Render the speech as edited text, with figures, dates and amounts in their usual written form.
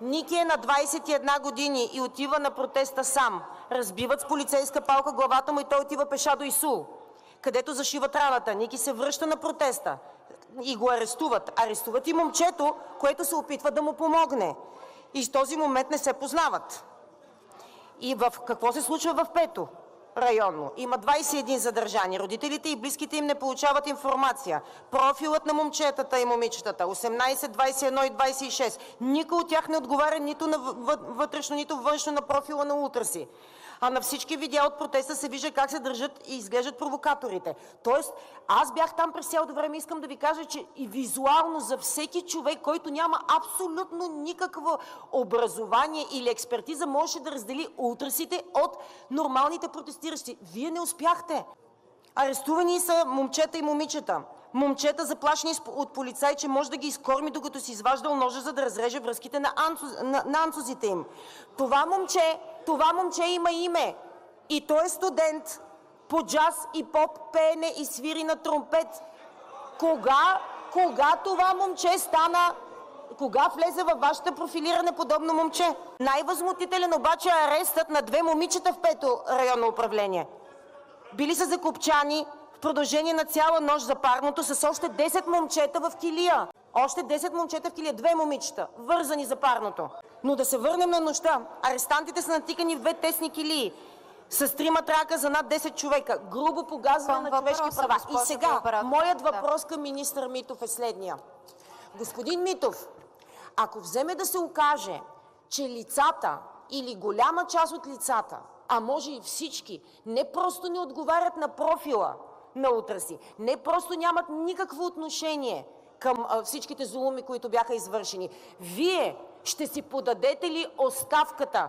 Ники е на 21 години и отива на протеста сам. Разбиват с полицейска палка главата му и той отива пеша до Исул, където зашиват раната. Ники се връща на протеста и го арестуват. Арестуват и момчето, което се опитва да му помогне. И в този момент не се познават. И какво се случва в Пето районно? Има 21 задържани. Родителите и близките им не получават информация. Профилът на момчетата и момичетата 18, 21 и 26. Никой от тях не отговаря нито на вътрешно, нито външно на профила на ултраси. А на всички видеа от протеста се вижда как се държат и изглеждат провокаторите. Тоест, аз бях там през цялото време. Искам да ви кажа, че и визуално за всеки човек, който няма абсолютно никакво образование или експертиза, можеше да раздели ултрасите от нормалните протестиращи. Вие не успяхте. Арестувани са момчета и момичета. Момчета заплашени от полицай, че може да ги изкорми, докато си изваждал ножа, за да разреже връзките на анцузите им. Това момче има име. И той е студент по джаз и поп пеене и свири на тромпет. Кога това момче стана... Кога влезе във вашето профилиране подобно момче? Най-възмутителен обаче е арестът на 2 момичета в Пето районно управление. Били са закопчани в продължение на цяла нощ за парното с още 10 момчета в килия. Още 10 момчета в килия, 2 момичета, вързани за парното. Но да се върнем на нощта. Арестантите са натикани в 2 тесни килии с 3 трака за над 10 човека. Грубо погазване на човешки права. И сега, моят въпрос към министър Митов е следния. Господин Митов, ако вземе да се окаже, че лицата или голяма част от лицата, а може и всички, не просто не отговарят на профила на ултраси, не просто нямат никакво отношение към всичките зулуми, които бяха извършени, вие ще си подадете ли оставката